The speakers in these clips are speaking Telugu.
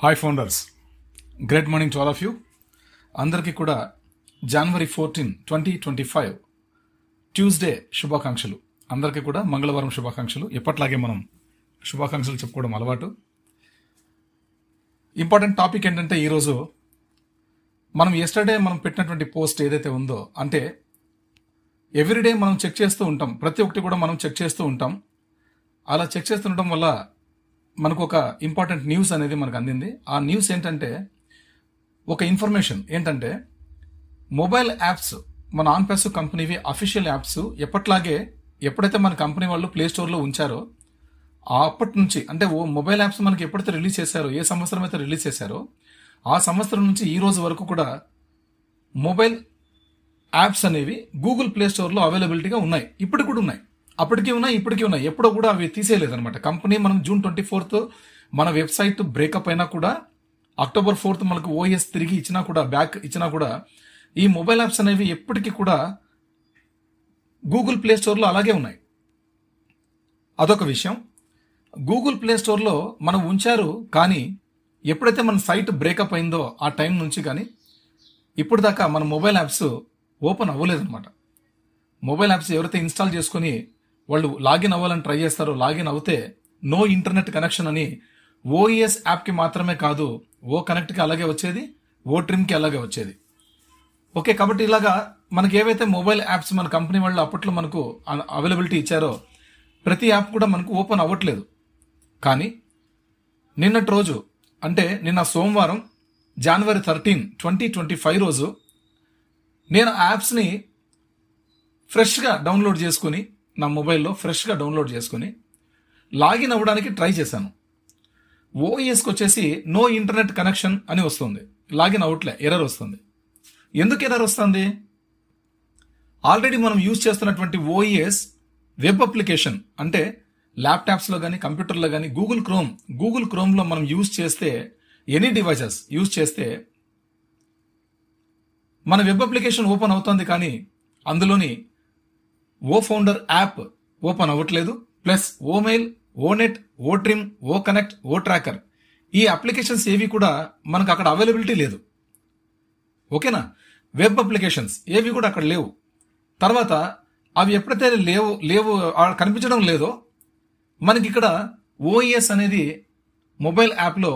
Hi founders, great morning to all of you. అందరికీ కూడా January 14, 2025 ట్యూస్డే శుభాకాంక్షలు. అందరికీ కూడా మంగళవారం శుభాకాంక్షలు. ఎప్పట్లాగే మనం శుభాకాంక్షలు చెప్పుకోవడం అలవాటు. ఇంపార్టెంట్ టాపిక్ ఏంటంటే ఈరోజు మనం ఎస్టర్డే మనం పెట్టినటువంటి పోస్ట్ ఏదైతే ఉందో, అంటే ఎవ్రీడే మనం చెక్ చేస్తూ ఉంటాం, ప్రతి ఒక్కటి కూడా మనం చెక్ చేస్తూ ఉంటాం. అలా చెక్ చేస్తుండటం వల్ల మనకు ఒక ఇంపార్టెంట్ న్యూస్ అనేది మనకు అందింది. ఆ న్యూస్ ఏంటంటే, ఒక ఇన్ఫర్మేషన్ ఏంటంటే, మొబైల్ యాప్స్ మన ఆన్పాస్ కంపెనీవి అఫీషియల్ యాప్స్ ఎప్పుడైతే మన కంపెనీ వాళ్ళు ప్లే స్టోర్లో ఉంచారో అప్పటి నుంచి, అంటే మొబైల్ యాప్స్ మనకి ఎప్పుడైతే రిలీజ్ చేశారో, ఏ సంవత్సరం అయితే రిలీజ్ చేశారో ఆ సంవత్సరం నుంచి ఈ రోజు వరకు కూడా మొబైల్ యాప్స్ అనేవి గూగుల్ ప్లే స్టోర్లో అవైలబిలిటీగా ఉన్నాయి. ఇప్పటికి కూడా ఉన్నాయి, అప్పటికీ ఉన్నాయి, ఇప్పటికీ ఉన్నాయి. ఎప్పుడో కూడా అవి తీసేయలేదన్నమాట కంపెనీ. మనం June 24 మన వెబ్సైట్ బ్రేకప్ అయినా కూడా, October 4 మనకు ఓఎస్ తిరిగి ఇచ్చినా కూడా, బ్యాక్ ఇచ్చినా కూడా, ఈ మొబైల్ యాప్స్ అనేవి ఎప్పటికీ కూడా గూగుల్ ప్లే స్టోర్లో అలాగే ఉన్నాయి. అదొక విషయం. గూగుల్ ప్లే స్టోర్లో మనం ఉంచారు, కానీ ఎప్పుడైతే మన సైట్ బ్రేకప్ అయిందో ఆ టైం నుంచి కానీ ఇప్పుడు దాకా మన మొబైల్ యాప్స్ ఓపెన్ అవ్వలేదన్నమాట. మొబైల్ యాప్స్ ఎవరైతే ఇన్స్టాల్ చేసుకుని వాళ్ళు లాగిన్ అవ్వాలని ట్రై చేస్తారో, లాగిన్ అవుతే నో ఇంటర్నెట్ కనెక్షన్ అని ఓఎస్ యాప్కి మాత్రమే కాదు, ఓ కనెక్ట్కి అలాగే వచ్చేది, ఓ ట్రిమ్కి అలాగే వచ్చేది. ఓకే, కాబట్టి ఇలాగా మనకి ఏవైతే మొబైల్ యాప్స్ మన కంపెనీ వాళ్ళు అప్పట్లో మనకు అవైలబిలిటీ ఇచ్చారో ప్రతి యాప్ కూడా మనకు ఓపెన్ అవ్వట్లేదు. కానీ నిన్నటి రోజు, అంటే నిన్న సోమవారం January 13, 2025 రోజు నేను యాప్స్ని ఫ్రెష్గా డౌన్లోడ్ చేసుకుని, నా మొబైల్లో ఫ్రెష్గా డౌన్లోడ్ చేసుకుని లాగిన్ అవ్వడానికి ట్రై చేశాను. ఓఎస్కి వచ్చేసి నో ఇంటర్నెట్ కనెక్షన్ అని వస్తుంది, లాగిన్ అవ్వట్లే, ఎర్రర్ వస్తుంది. ఎందుకు ఎర్రర్ వస్తుంది? ఆల్రెడీ మనం యూజ్ చేస్తున్నటువంటి ఓఎస్ వెబ్ అప్లికేషన్, అంటే ల్యాప్టాప్స్లో కానీ కంప్యూటర్లో కానీ గూగుల్ క్రోమ్లో మనం యూజ్ చేస్తే, ఎనీ డివైసెస్ యూజ్ చేస్తే మన వెబ్ అప్లికేషన్ ఓపెన్ అవుతుంది, కానీ అందులోని ఓ ఫౌండర్ యాప్ ఓపెన్ అవ్వట్లేదు. ప్లస్ ఓ మెయిల్, ఓ నెట్, ఓ ట్రిమ్, ఓ కనెక్ట్, ఓ ట్రాకర్, ఈ అప్లికేషన్స్ ఏవి కూడా మనకు అక్కడ అవైలబిలిటీ లేదు. ఓకేనా? వెబ్ అప్లికేషన్స్ ఏవి కూడా అక్కడ లేవు. తర్వాత అవి ఎప్పుడైతే లేవు కనిపించడం లేదో, మనకి ఇక్కడ ఓఎస్ అనేది మొబైల్ యాప్లో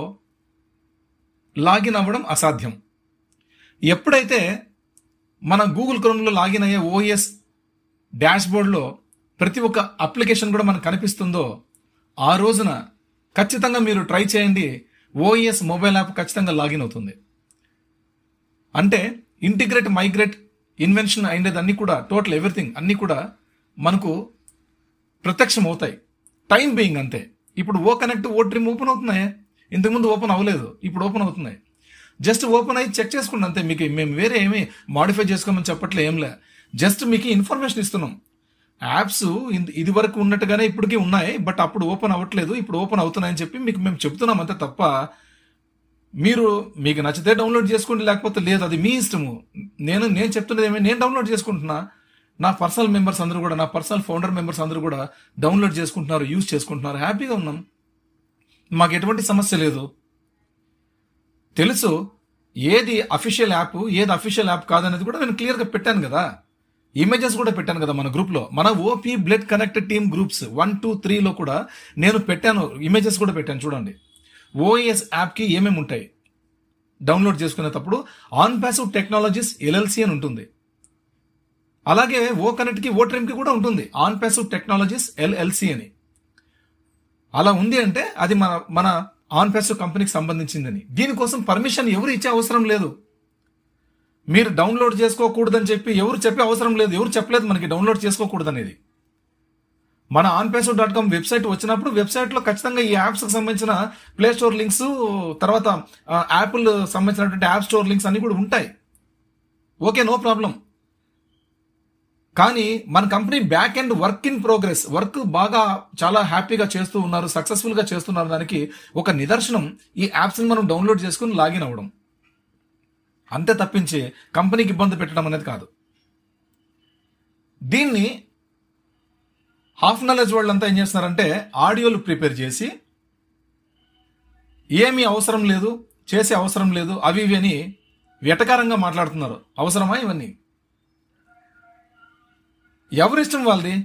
లాగిన్ అవ్వడం అసాధ్యం. ఎప్పుడైతే మన గూగుల్ క్రోమ్లో లాగిన్ అయ్యే ఓఎస్ డాష్బోర్డ్లో ప్రతి ఒక్క అప్లికేషన్ కూడా మనకు కనిపిస్తుందో ఆ రోజున ఖచ్చితంగా మీరు ట్రై చేయండి, ఓఎస్ మొబైల్ యాప్ ఖచ్చితంగా లాగిన్ అవుతుంది. అంటే ఇంటిగ్రేట్, మైగ్రేట్, ఇన్వెన్షన్ అయినది అన్నీ కూడా, టోటల్ ఎవ్రీథింగ్ అన్నీ కూడా మనకు ప్రత్యక్షం అవుతాయి. టైం బీయింగ్ అంతే. ఇప్పుడు ఓ కనెక్ట్, ఓ ట్రిమ్ ఓపెన్ అవుతున్నాయి, ఇంతకుముందు ఓపెన్ అవ్వలేదు, ఇప్పుడు ఓపెన్ అవుతున్నాయి. జస్ట్ ఓపెన్ అయ్యి చెక్ చేసుకోండి అంతే. మీకు మేము వేరే ఏమీ మాడిఫై చేసుకోమని చెప్పట్లే, ఏంలే, జస్ట్ మీకు ఇన్ఫర్మేషన్ ఇస్తున్నాం. యాప్స్ ఇది వరకు ఉన్నట్టుగానే ఇప్పటికీ ఉన్నాయి, బట్ అప్పుడు ఓపెన్ అవ్వట్లేదు, ఇప్పుడు ఓపెన్ అవుతున్నాయని చెప్పి మీకు మేము చెప్తున్నాం అంతే తప్ప, మీకు నచ్చితే డౌన్లోడ్ చేసుకోండి, లేకపోతే లేదు, అది మీ ఇష్టము. నేను చెప్తున్నది ఏమి, నేను డౌన్లోడ్ చేసుకుంటున్నా, నా పర్సనల్ మెంబర్స్ అందరూ కూడా, నా పర్సనల్ ఫౌండర్ మెంబర్స్ అందరూ కూడా డౌన్లోడ్ చేసుకుంటున్నారు, యూజ్ చేసుకుంటున్నారు, హ్యాపీగా ఉన్నాం, మాకు ఎటువంటి సమస్య లేదు. తెలుసు ఏది అఫీషియల్ యాప్, ఏది అఫీషియల్ యాప్ కాదనేది కూడా నేను క్లియర్గా పెట్టాను కదా, ఇమేజెస్ కూడా పెట్టాను కదా మన గ్రూప్లో, మన OP blood connected team groups 1, 2, 3లో కూడా నేను పెట్టాను, ఇమేజెస్ కూడా పెట్టాను. చూడండి ఓఎస్ యాప్కి ఏమేమి ఉంటాయి. డౌన్లోడ్ చేసుకునేటప్పుడు ఆన్పాసివ్ టెక్నాలజీస్ LLC అని ఉంటుంది. అలాగే ఓ కనెక్ట్కి, ఓ ట్రిమ్కి కూడా ఉంటుంది ఆన్పాసివ్ టెక్నాలజీస్ LLC అని. అలా ఉంది అంటే అది మన ఆన్పాసివ్ కంపెనీకి సంబంధించిందని. దీనికోసం పర్మిషన్ ఎవరు ఇచ్చే అవసరం లేదు. మీరు డౌన్లోడ్ చేసుకోకూడదని చెప్పి ఎవరు చెప్పే అవసరం లేదు, ఎవరు చెప్పలేదు మనకి డౌన్లోడ్ చేసుకోకూడదు అనేది. మన onpassive.com వెబ్సైట్ వచ్చినప్పుడు వెబ్సైట్లో ఖచ్చితంగా ఈ యాప్స్కి సంబంధించిన ప్లే స్టోర్ లింక్స్, తర్వాత యాపిల్ సంబంధించినటువంటి యాప్ స్టోర్ లింక్స్ అన్ని కూడా ఉంటాయి. Okay, no problem. కానీ మన company back end work in progress, work బాగా చాలా హ్యాపీగా చేస్తూ ఉన్నారు, సక్సెస్ఫుల్గా చేస్తున్నారు. దానికి ఒక నిదర్శనం ఈ యాప్స్ని మనం డౌన్లోడ్ చేసుకుని లాగిన్ అవ్వడం, అంతే తప్పించి కంపెనీకి ఇబ్బంది పెట్టడం అనేది కాదు. దీన్ని హాఫ్ నాలెడ్జ్ వాళ్ళంతా ఏం చేస్తున్నారంటే ఆడియోలు ప్రిపేర్ చేసి ఏమీ అవసరం లేదు, చేసే అవసరం లేదు, అవి ఇవి అని వెటకారంగా మాట్లాడుతున్నారు. అవసరమా ఇవన్నీ? ఎవరిష్టం వాళ్ళది.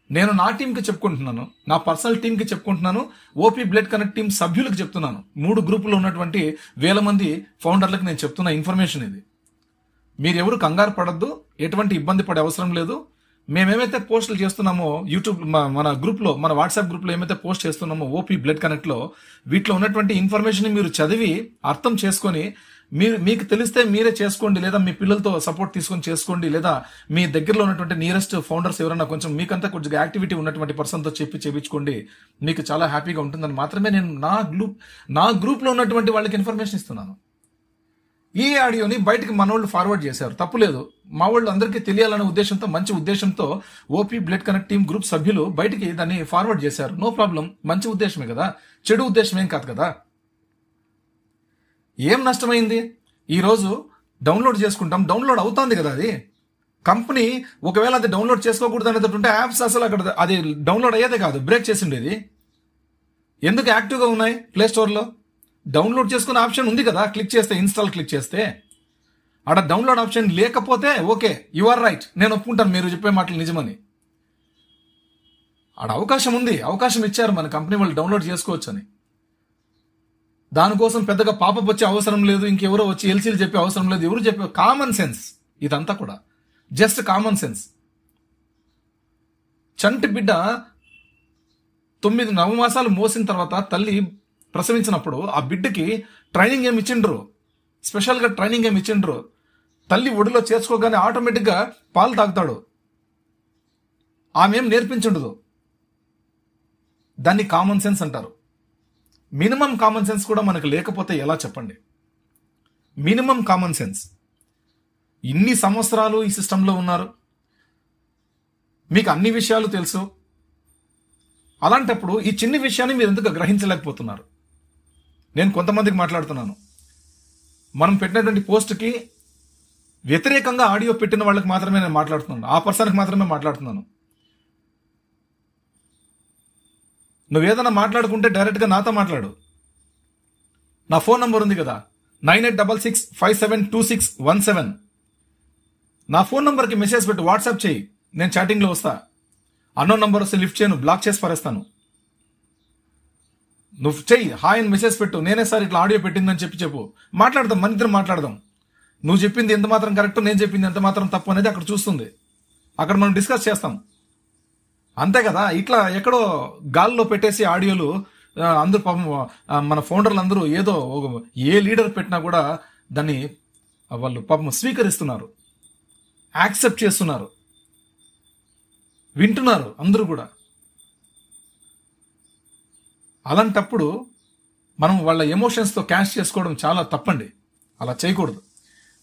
నేను నా టీంకి చెప్పుకుంటున్నాను, నా పర్సనల్ టీంకి చెప్పుకుంటున్నాను, ఓపీ బ్లడ్ కనెక్ట్ టీం సభ్యులకు చెప్తున్నాను. 3 గ్రూపుల్లో ఉన్నటువంటి 1000 మంది ఫౌండర్లకు నేను చెప్తున్న ఇన్ఫర్మేషన్ ఇది. మీరెవరు కంగారు పడద్దు, ఎటువంటి ఇబ్బంది పడే అవసరం లేదు. మేమేమైతే పోస్టులు చేస్తున్నామో యూట్యూబ్, మన గ్రూప్లో, మన వాట్సాప్ గ్రూప్లో ఏమైతే పోస్ట్ చేస్తున్నామో ఓపీ బ్లడ్ కనెక్ట్లో, వీటిలో ఉన్నటువంటి ఇన్ఫర్మేషన్ మీరు చదివి అర్థం చేసుకొని మీకు తెలిస్తే మీరే చేసుకోండి, లేదా మీ పిల్లలతో సపోర్ట్ తీసుకొని చేసుకోండి, లేదా మీ దగ్గరలో ఉన్నటువంటి నియరెస్ట్ ఫౌండర్స్ ఎవరైనా కొంచెం మీకంతా కొంచెం యాక్టివిటీ ఉన్నటువంటి పర్సన్తో చేయించుకోండి. మీకు చాలా హ్యాపీగా ఉంటుందని మాత్రమే నేను నా గ్రూప్లో ఉన్నటువంటి వాళ్ళకి ఇన్ఫర్మేషన్ ఇస్తున్నాను. ఈ ఆడియోని బయటకు మనోళ్ళు ఫార్వర్డ్ చేశారు, తప్పులేదు. మా వాళ్ళు అందరికీ తెలియాలనే ఉద్దేశంతో, మంచి ఉద్దేశంతో OP blood connect team group సభ్యులు బయటికి దాన్ని ఫార్వర్డ్ చేశారు. నో ప్రాబ్లం, మంచి ఉద్దేశమే కదా, చెడు ఉద్దేశం ఏం కాదు కదా. ఏం నష్టమైంది? ఈరోజు డౌన్లోడ్ చేసుకుంటాం, డౌన్లోడ్ అవుతుంది కదా. అది కంపెనీ ఒకవేళ అది డౌన్లోడ్ చేసుకోకూడదు అనేది ఉంటే యాప్స్ అసలు అక్కడ అది డౌన్లోడ్ అయ్యేదే కాదు, బ్రేక్ చేసిండేది. ఎందుకు యాక్టివ్గా ఉన్నాయి ప్లే స్టోర్లో? డౌన్లోడ్ చేసుకునే ఆప్షన్ ఉంది కదా, క్లిక్ చేస్తే, ఇన్స్టాల్ క్లిక్ చేస్తే. అక్కడ డౌన్లోడ్ ఆప్షన్ లేకపోతే ఓకే, యు ఆర్ రైట్, నేను ఒప్పుకుంటాను మీరు చెప్పే మాటలు నిజమని. ఆడ అవకాశం ఉంది, అవకాశం ఇచ్చారు మన కంపెనీ వాళ్ళు డౌన్లోడ్ చేసుకోవచ్చు అని. దానికోసం పెద్దగా పాపప్ వచ్చే అవసరం లేదు, ఇంకెవరో వచ్చి ఎల్సీలు చెప్పే అవసరం లేదు. ఎవరు చెప్పే కామన్ సెన్స్ ఇదంతా కూడా, జస్ట్ కామన్ సెన్స్. చంటి బిడ్డ 9 నవమాసాలు మోసిన తర్వాత తల్లి ప్రసవించినప్పుడు ఆ బిడ్డకి ట్రైనింగ్ ఏమి ఇచ్చిండ్రు, స్పెషల్గా ట్రైనింగ్ ఏమి ఇచ్చిండ్రు. తల్లి ఒడిలో చేర్చుకోగానే ఆటోమేటిక్గా పాలు తాగుతాడు. ఆమె ఏం నేర్పించుండదు. దాన్ని కామన్ సెన్స్ అంటారు. మినిమం కామన్ సెన్స్ కూడా మనకు లేకపోతే ఎలా చెప్పండి? Minimum common sense. ఇన్ని సంవత్సరాలు ఈ సిస్టంలో ఉన్నారు, మీకు అన్ని విషయాలు తెలుసు. అలాంటప్పుడు ఈ చిన్ని విషయాన్ని మీరు ఎందుకు గ్రహించలేకపోతున్నారు? నేను కొంతమందికి మాట్లాడుతున్నాను. మనం పెట్టినటువంటి పోస్ట్కి వ్యతిరేకంగా ఆడియో పెట్టిన వాళ్ళకి మాత్రమే నేను మాట్లాడుతున్నాను, ఆ పర్సన్కి మాత్రమే మాట్లాడుతున్నాను. నువ్వేదైనా మాట్లాడుకుంటే డైరెక్ట్గా నాతో మాట్లాడు. నా ఫోన్ నంబర్ ఉంది కదా, 9866572617. నా ఫోన్ నంబర్కి మెసేజ్ పెట్టి వాట్సాప్ చేయి, నేను చాటింగ్లో వస్తా. అన్నోన్ నంబర్ వస్తే లిఫ్ట్ చేయను, బ్లాక్ చేసి పారేస్తాను. నువ్వు చెయ్యి, హాయ్ అని మెసేజ్ పెట్టు, నేనే సార్ ఇట్లా ఆడియో పెట్టిందని చెప్పు, మాట్లాడదాం, మన ఇద్దరం మాట్లాడదాం. నువ్వు చెప్పింది ఎంత మాత్రం కరెక్ట్, నేను చెప్పింది ఎంత మాత్రం తప్పు అనేది అక్కడ చూస్తుంది. అక్కడ మనం డిస్కస్ చేస్తాం, అంతే కదా. ఇట్లా ఎక్కడో గాల్లో పెట్టేసి ఆడియోలు అందరూ పాపం మన ఫౌండర్లు అందరూ ఏదో ఏ లీడర్ పెట్టినా కూడా దాన్ని వాళ్ళు పాపం స్వీకరిస్తున్నారు, యాక్సెప్ట్ చేస్తున్నారు, వింటున్నారు అందరూ కూడా. అలాంటప్పుడు మనం వాళ్ళ ఎమోషన్స్తో క్యాష్ చేసుకోవడం చాలా తప్పండి. అలా చేయకూడదు.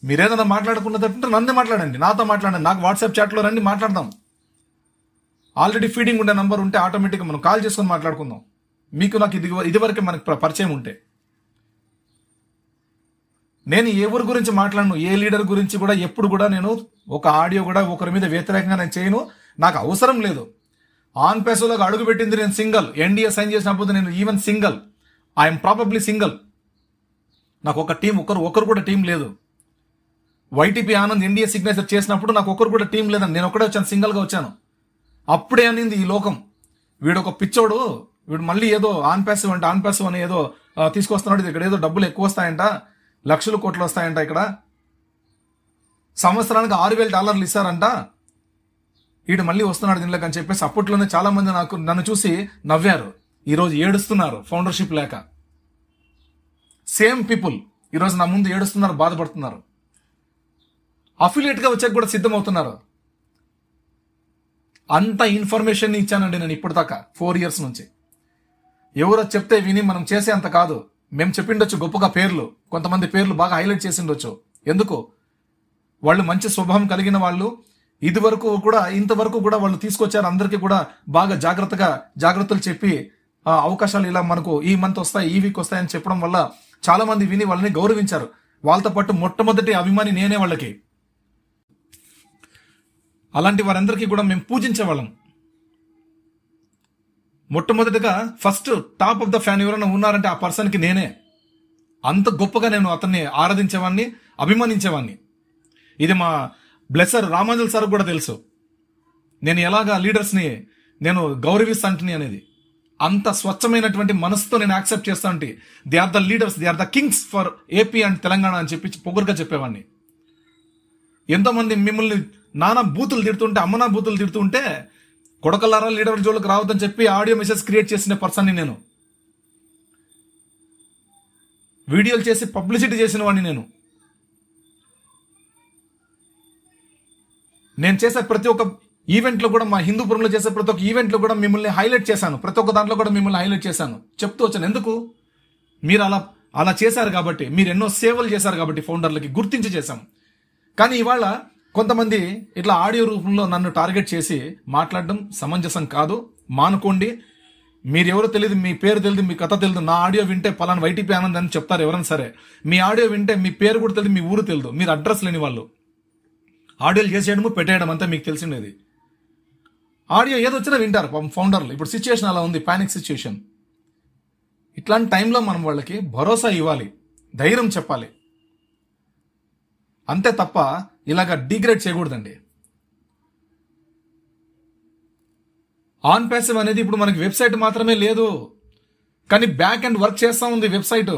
మీరేదైనా మాట్లాడుకున్నదంటే నన్ను మాట్లాడండి, నాతో మాట్లాడండి, నాకు వాట్సాప్ చాట్లో రండి, మాట్లాడదాం. ఆల్రెడీ ఫీడింగ్ ఉండే నంబర్ ఉంటే ఆటోమేటిక్గా మనం కాల్ చేసుకొని మాట్లాడుకుందాం. మీకు నాకు ఇదివరకే మనకు పరిచయం ఉంటే. నేను ఎవరి గురించి మాట్లాడను, ఏ లీడర్ గురించి కూడా ఎప్పుడు కూడా నేను ఒక ఆడియో కూడా ఒకరి మీద వ్యతిరేకంగా నేను చేయను, నాకు అవసరం లేదు. ఆన్ పేసోలోకి అడుగు పెట్టింది నేను సింగల్, ఎన్డీఏ సైన్ చేసినప్పుడు నేను even single, I'm probably single. నాకు ఒక టీం ఒకరు కూడా టీం లేదు. వైటీపీ ఆనంద్ ఎన్డీఏ సిగ్నేచర్ చేసినప్పుడు నాకు ఒకరు కూడా టీం లేదని, నేను ఒకటే వచ్చాను, సింగల్గా వచ్చాను. అప్పుడే అనింది ఈ లోకం, వీడు ఒక పిచ్చోడు, వీడు మళ్ళీ ఏదో ఆన్ ప్యాసివ్ అని ఏదో తీసుకొస్తున్నాడు, ఇక్కడ ఏదో డబ్బులు ఎక్కువ వస్తాయంట, లక్షలు కోట్లు వస్తాయంట, ఇక్కడ సంవత్సరానికి $6,000 ఇస్తారంట, వీడు మళ్ళీ వస్తున్నాడు దీనిలోకి అని చెప్పేసి అప్పట్లోనే చాలా మంది నన్ను చూసి నవ్వారు. ఈరోజు ఏడుస్తున్నారు ఫౌండర్షిప్ లేక. సేమ్ పీపుల్ ఈరోజు నా ముందు ఏడుస్తున్నారు, బాధపడుతున్నారు. అఫిలియేట్గా వచ్చాక కూడా సిద్ధమవుతున్నారు. అంత ఇన్ఫర్మేషన్ ఇచ్చానండి నేను ఇప్పటిదాకా 4 years నుంచి. ఎవరో చెప్తే విని మనం చేసే అంత కాదు. మేము చెప్పిండొచ్చు గొప్పగా పేర్లు, కొంతమంది పేర్లు బాగా హైలైట్ చేసిండొచ్చు. ఎందుకు? వాళ్ళు మంచి స్వభావం కలిగిన వాళ్ళు, ఇంతవరకు కూడా వాళ్ళు తీసుకొచ్చారు. అందరికీ కూడా బాగా జాగ్రత్తలు చెప్పి అవకాశాలు ఇలా మనకు ఈ మంత్ వస్తాయి, ఈ వీక్ వస్తాయని చెప్పడం వల్ల చాలా మంది విని వాళ్ళని గౌరవించారు. వాళ్ళతో పాటు మొట్టమొదటి అభిమాని నేనే వాళ్ళకి. అలాంటి వారందరికీ కూడా మేము పూజించేవాళ్ళం. మొట్టమొదటిగా first top of the fan ఎవరైనా ఉన్నారంటే ఆ పర్సన్కి నేనే. అంత గొప్పగా నేను అతన్ని ఆరాధించేవాడిని, అభిమానించేవాడిని. ఇది మా బ్లెస్సర్ రామాంజల్ సార్ కూడా తెలుసు నేను ఎలాగా లీడర్స్ని నేను గౌరవిస్తాంటిని అనేది. అంత స్వచ్ఛమైనటువంటి మనసుతో నేను యాక్సెప్ట్ చేస్తాంటి. They are the leaders, they are the kings for AP and Telangana అని చెప్పి పొగరుగా చెప్పేవాడిని. ఎంతోమంది మిమ్మల్ని నానా బూతులు తిడుతుంటే, అమ్మనా బూతులు తిడుతుంటే కొడకల్లారా లీడర్ జోలికి రావద్దని చెప్పి ఆడియో మెసేజ్ క్రియేట్ చేసిన పర్సన్ని నేను. వీడియోలు చేసి పబ్లిసిటీ చేసిన వాడిని నేను. నేను చేసే ప్రతి ఒక్క ఈవెంట్లో కూడా, మా హిందూపురంలో చేసే ప్రతి ఒక్క ఈవెంట్లో కూడా మిమ్మల్ని హైలైట్ చేశాను. ప్రతి ఒక్క దాంట్లో కూడా మిమ్మల్ని హైలైట్ చేశాను. చెప్తూ వచ్చాను. ఎందుకు? మీరు అలా చేశారు కాబట్టి, మీరు ఎన్నో సేవలు చేశారు కాబట్టి ఫౌండర్లకి గుర్తించి చేశాం. కానీ ఇవాళ కొంతమంది ఇట్లా ఆడియో రూపంలో నన్ను టార్గెట్ చేసి మాట్లాడడం సమంజసం కాదు. మానుకోండి. మీరెవరో తెలియదు, మీ పేరు తెలియదు, మీ కథ తెలియదు. నా ఆడియో వింటే పలానా వైటీపీ ఆనంద్ అని చెప్తారు ఎవరైనా సరే. మీ ఆడియో వింటే మీ పేరు కూడా తెలియదు, మీ ఊరు తెలియదు, మీరు అడ్రస్ లేని వాళ్ళు. ఆడియోలు చేసేయడము పెట్టేయడం అంతా మీకు తెలిసిండేది. ఆడియో ఏదో వచ్చినా వింటారు ఫౌండర్లు. ఇప్పుడు సిచ్యువేషన్ అలా ఉంది, పానిక్ సిచ్యువేషన్. ఇట్లాంటి టైంలో మనం వాళ్ళకి భరోసా ఇవ్వాలి, ధైర్యం చెప్పాలి. అంతే తప్ప ఇలాగ డిగ్రేడ్ చేయకూడదండి. ఆన్ ప్యాసివ్ అనేది ఇప్పుడు మనకి వెబ్సైట్ మాత్రమే లేదు, కానీ బ్యాక్ ఎండ్ వర్క్ చేస్తూ ఉంది. వెబ్సైట్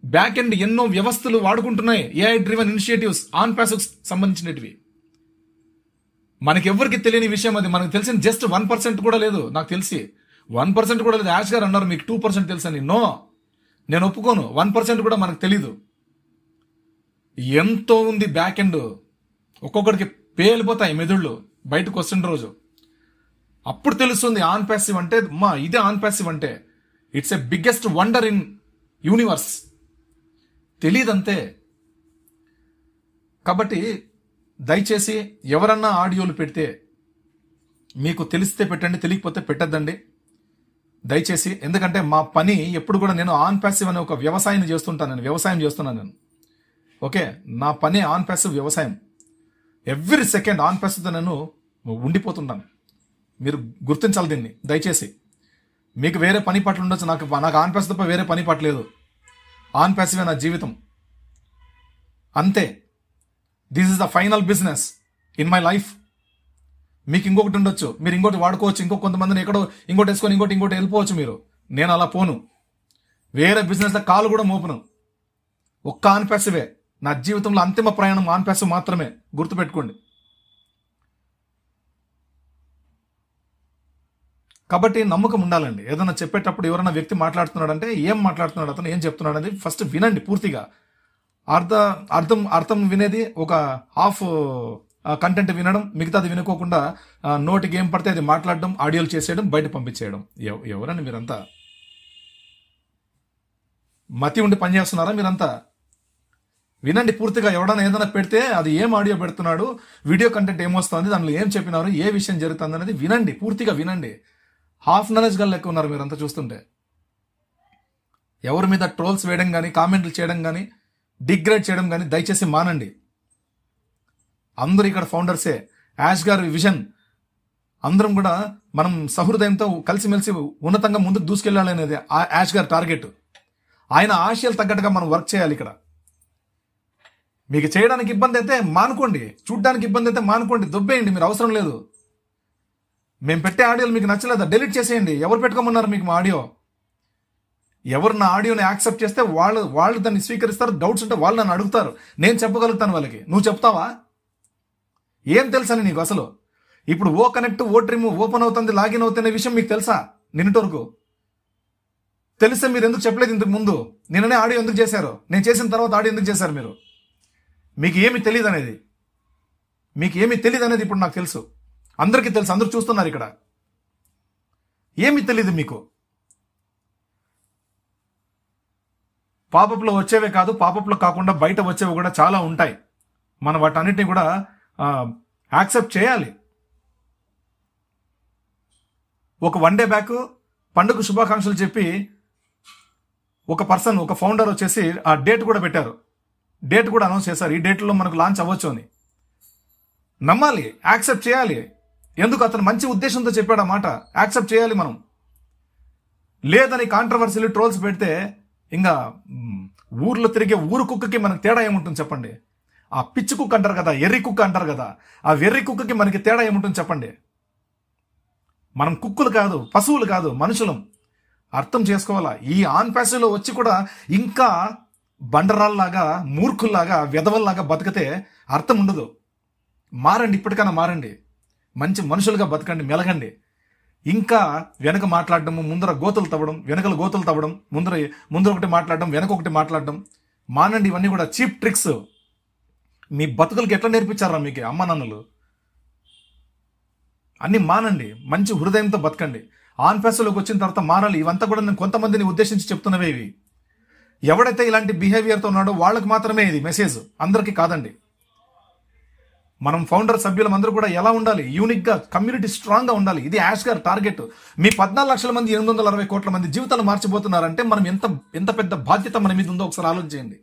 బ్యాక్ ఎండ్ ఎన్నో వ్యవస్థలు వాడుకుంటున్నాయి. AI driven initiatives on passive సంబంధించినవి. మనకి ఎవరికి తెలియని విషయం అది. మనకు తెలిసిన జస్ట్ 1% కూడా లేదు. నాకు తెలిసి 1% కూడా లేదు. యాష్ గారు అన్నారు మీకు 2% తెలుసని. నో, నేను ఒప్పుకోను. 1% కూడా మనకు తెలీదు. ఎంతో ఉంది బ్యాక్ ఎండ్. ఒక్కొక్కడికి పేలిపోతాయి మెదుళ్ళు బయటకు వస్తున్న రోజు. అప్పుడు తెలుస్తుంది ఆన్ ప్యాసివ్ అంటే. ఇదే ఆన్ ప్యాసివ్ అంటే. It's a biggest wonder in universe. తెలీదంతే. కాబట్టి దయచేసి ఎవరన్నా ఆడియోలు పెడితే మీకు తెలిస్తే పెట్టండి, తెలియకపోతే పెట్టద్దండి దయచేసి. ఎందుకంటే మా పని ఎప్పుడు కూడా, నేను ఆన్ ప్యాసివ్ అనే ఒక వ్యవసాయం చేస్తుంటాను. నేను వ్యవసాయం చేస్తున్నాను నేను. ఓకే, నా పని ఆన్ ప్యాసివ్ వ్యవసాయం. ఎవ్రీ సెకండ్ ఆన్ ప్యాసివ్తో నేను ఉండిపోతుంటాను. మీరు గుర్తించాలి దీన్ని దయచేసి. మీకు వేరే పని పట్ల ఉండొచ్చు, నాకు ఆన్ ప్యాసివ్ తప్ప వేరే పని పట్టలేదు. ఆన్ ప్యాసివే నా జీవితం అంతే. This is the final business in my life. మీకు ఇంకొకటి ఉండొచ్చు, మీరు ఇంకోటి వాడుకోవచ్చు. కొంతమందిని ఎక్కడో ఇంకోటి వేసుకొని ఇంకోటి వెళ్ళిపోవచ్చు మీరు. నేను అలా పోను. వేరే బిజినెస్లో కాలు కూడా మోపను. ఒక్క ఆన్ ప్యాసివే నా జీవితంలో అంతిమ ప్రయాణం. ఆన్ ప్యాసివ్ మాత్రమే, గుర్తుపెట్టుకోండి. కాబట్టి నమ్మకం ఉండాలండి. ఏదైనా చెప్పేటప్పుడు ఎవరైనా వ్యక్తి మాట్లాడుతున్నాడంటే ఏం మాట్లాడుతున్నాడు, అతను ఏం చెప్తున్నాడు అనేది ఫస్ట్ వినండి పూర్తిగా. అర్థం వినేది ఒక హాఫ్ కంటెంట్ వినడం, మిగతాది వినుకోకుండా నోటికి ఏం పడితే అది మాట్లాడడం, ఆడియోలు చేసేయడం, బయట పంపించేయడం. ఎవరండి మీరంతా? మతి ఉండి పనిచేస్తున్నారా మీరంతా? వినండి పూర్తిగా. ఎవడన్నా ఏదైనా పెడితే అది ఏం ఆడియో పెడుతున్నాడు, వీడియో కంటెంట్ ఏమొస్తుంది, దానిలో ఏం చెప్పినారు, ఏ విషయం జరుగుతుంది అనేది వినండి, పూర్తిగా వినండి. హాఫ్ నాలెడ్జ్ గా లెక్క ఉన్నారు మీరంతా చూస్తుంటే. ఎవరి మీద ట్రోల్స్ వేయడం కానీ, కామెంట్లు చేయడం కానీ, డిగ్రేడ్ చేయడం కానీ దయచేసి మానండి. అందరూ ఇక్కడ ఫౌండర్సే. యాష్ గారి విజన్, అందరం కూడా మనం సహృదయంతో కలిసిమెలిసి ఉన్నతంగా ముందుకు దూసుకెళ్లాలనేది యాష్ గారి టార్గెట్. ఆయన ఆశయాలు తగ్గట్టుగా మనం వర్క్ చేయాలి ఇక్కడ. మీకు చేయడానికి ఇబ్బంది అయితే మానుకోండి, చూడ్డానికి ఇబ్బంది అయితే మానుకోండి, దొబ్బేయండి, మీరు అవసరం లేదు. మేము పెట్టే ఆడియోలు మీకు నచ్చలేదా, డిలీట్ చేసేయండి. ఎవరు పెట్టుకోమన్నారు మీకు మా ఆడియో? ఎవరు నా ఆడియోని యాక్సెప్ట్ చేస్తే వాళ్ళు దాన్ని స్వీకరిస్తారు. డౌట్స్ ఉంటే వాళ్ళు నన్ను అడుగుతారు, నేను చెప్పగలుగుతాను వాళ్ళకి. నువ్వు చెప్తావా? ఏం తెలుసని నీకు అసలు? ఇప్పుడు ఓ కనెక్ట్, ఓ ట్రిమ్ ఓపెన్ అవుతుంది, లాగిన్ అవుతున్న విషయం మీకు తెలుసా? నిన్నటి వరకు తెలిస్తే మీరు ఎందుకు చెప్పలేదు ఇంతకు ముందు? నిన్ననే ఆడియో ఎందుకు చేశారు? నేను చేసిన తర్వాత ఆడియో ఎందుకు చేశారు మీరు? మీకు ఏమి తెలియదు అనేది, ఇప్పుడు నాకు తెలుసు, అందరికీ తెలుసు, అందరూ చూస్తున్నారు ఇక్కడ. ఏమి తెలీదు మీకు. పాపప్లో వచ్చేవే కాదు, పాపప్లో కాకుండా బయట వచ్చేవి కూడా చాలా ఉంటాయి. మనం వాటన్నిటిని కూడా యాక్సెప్ట్ చేయాలి. ఒక 1 డే బ్యాక్ పండుగ శుభాకాంక్షలు చెప్పి ఒక ఫౌండర్ వచ్చేసి ఆ డేట్ కూడా పెట్టారు, డేట్ కూడా అనౌన్స్ చేశారు. ఈ డేట్లో మనకు లాంచ్ అవ్వచ్చు అని. నమ్మాలి, యాక్సెప్ట్ చేయాలి. ఎందుకు? అతను మంచి ఉద్దేశంతో చెప్పాడు ఆ మాట, యాక్సెప్ట్ చేయాలి మనం. లేదని కాంట్రవర్సీలు ట్రోల్స్ పెడితే ఇంకా ఊర్లో తిరిగే ఊరు కుక్కకి మనకు తేడా ఏముంటుంది చెప్పండి? ఆ పిచ్చి కుక్క అంటారు కదా, ఎర్రి కుక్క అంటారు కదా, ఆ వెర్రి కుక్కకి మనకి తేడా ఏముంటుంది చెప్పండి? మనం కుక్కలు కాదు, పశువులు కాదు, మనుషులం. అర్థం చేసుకోవాలా. ఈ ఆన్ ప్యాసులో వచ్చి కూడా ఇంకా బండరాల్లాగా, మూర్ఖుల్లాగా, వెధవల్లాగా బతికితే అర్థం ఉండదు. మారండి, ఇప్పటికైనా మారండి. మంచి మనుషులుగా బతకండి, మెలగండి. ఇంకా వెనక మాట్లాడడం, ముందర గోతులు తవ్వడం, వెనకలు గోతులు తవ్వడం, ముందర ఒకటి మాట్లాడడం, వెనక ఒకటి మాట్లాడడం మానండి. ఇవన్నీ కూడా చీప్ ట్రిక్స్. మీ బతుకులకి ఎట్లా నేర్పించారా మీకు అమ్మ నాన్నలు? అన్ని మానండి, మంచి హృదయంతో బతకండి. ఆన్ ప్యాసులోకి వచ్చిన తర్వాత మారాలి. ఇవంతా కూడా నేను కొంతమందిని ఉద్దేశించి చెప్తున్నవే ఇవి. ఎవడైతే ఇలాంటి బిహేవియర్తో ఉన్నాడో వాళ్ళకి మాత్రమే ఇది మెసేజ్, అందరికీ కాదండి. మనం ఫౌండర్ సభ్యులం అందరూ కూడా ఎలా ఉండాలి? యూనిక్గా, కమ్యూనిటీ స్ట్రాంగ్గా ఉండాలి. ఇది యాష్ గారి టార్గెట్. మీ 14 లక్షల మంది 860 కోట్ల మంది జీవితాలు మార్చిపోతున్నారంటే మనం ఎంత పెద్ద బాధ్యత మన మీద ఉందో ఒకసారి ఆలోచించండి.